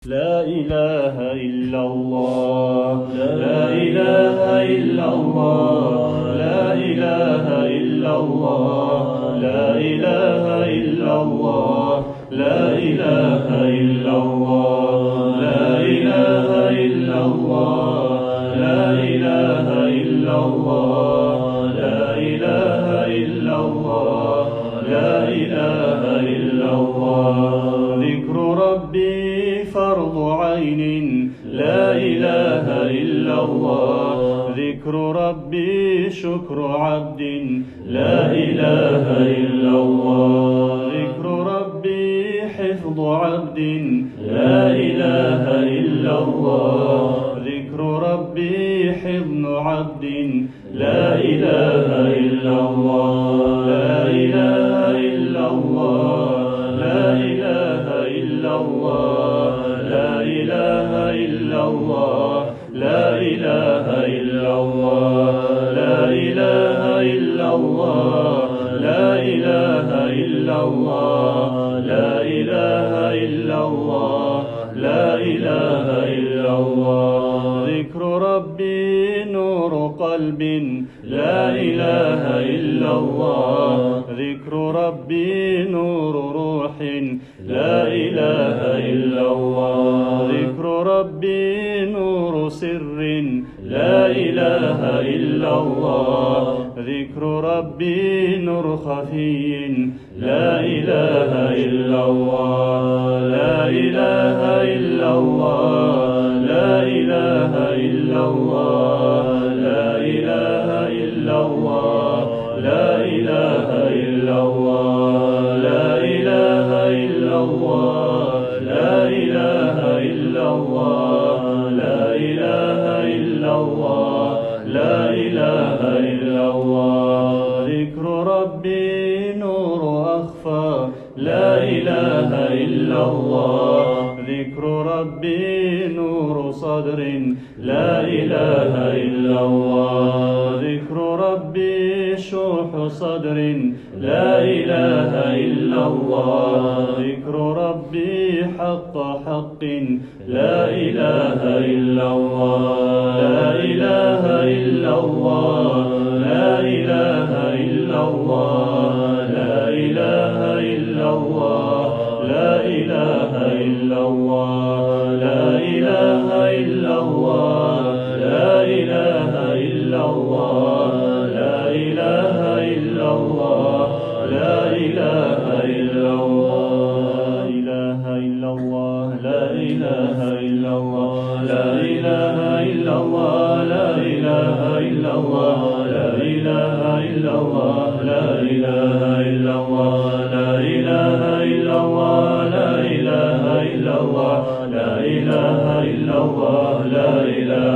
لا إله إلا الله لا إله إلا الله لا إله إلا الله لا إله إلا الله لا إله إلا الله لا إله إلا الله لا إله إلا الله لا إله إلا الله لا إله إلا الله ذكر ربي فرض عين لا إله إلا الله ذكر ربي شكر عبد لا إله إلا الله ذكر ربي حفظ عبد لا إله إلا الله ذكر ربي حضن عبد لا إله إلا الله لا إله إلا الله لا إله إلا الله لا إله إلا الله لا إله إلا الله لا إله إلا الله لا إله إلا الله لا إله إلا الله لا إله إلا الله ذكر ربي نور قلب لا إله إلا الله ذكر ربي نور روح لا إله إلا الله ذكر ربي نور سر لا إله إلا الله ذكر ربي نور خفي لا إله إلا الله لا إله إلا الله لا إله إلا الله لا إله إلا الله لا إله إلا الله لا إله إلا الله لا إله إلا الله لا إله إلا الله لا إله إلا الله ذكر ربي نور أخفى لا إله إلا الله ذكر ربي نور صدر لا إله إلا الله ذكر ربي شوح صدر لا إله إلا الله ذكر ربي حق حق لا إله إلا الله لا إله إلا الله لا إله إلا الله لا إله إلا الله لا إله إلا الله لا إله إلا الله لا إله إلا الله لا إله إلا الله لا إله إلا الله لا إله إلا الله لا إله إلا الله لا إله إلا الله لا إله إلا الله لا إله إلا الله لا إله إلا الله لا إله إلا الله لا إله إلا الله لا إله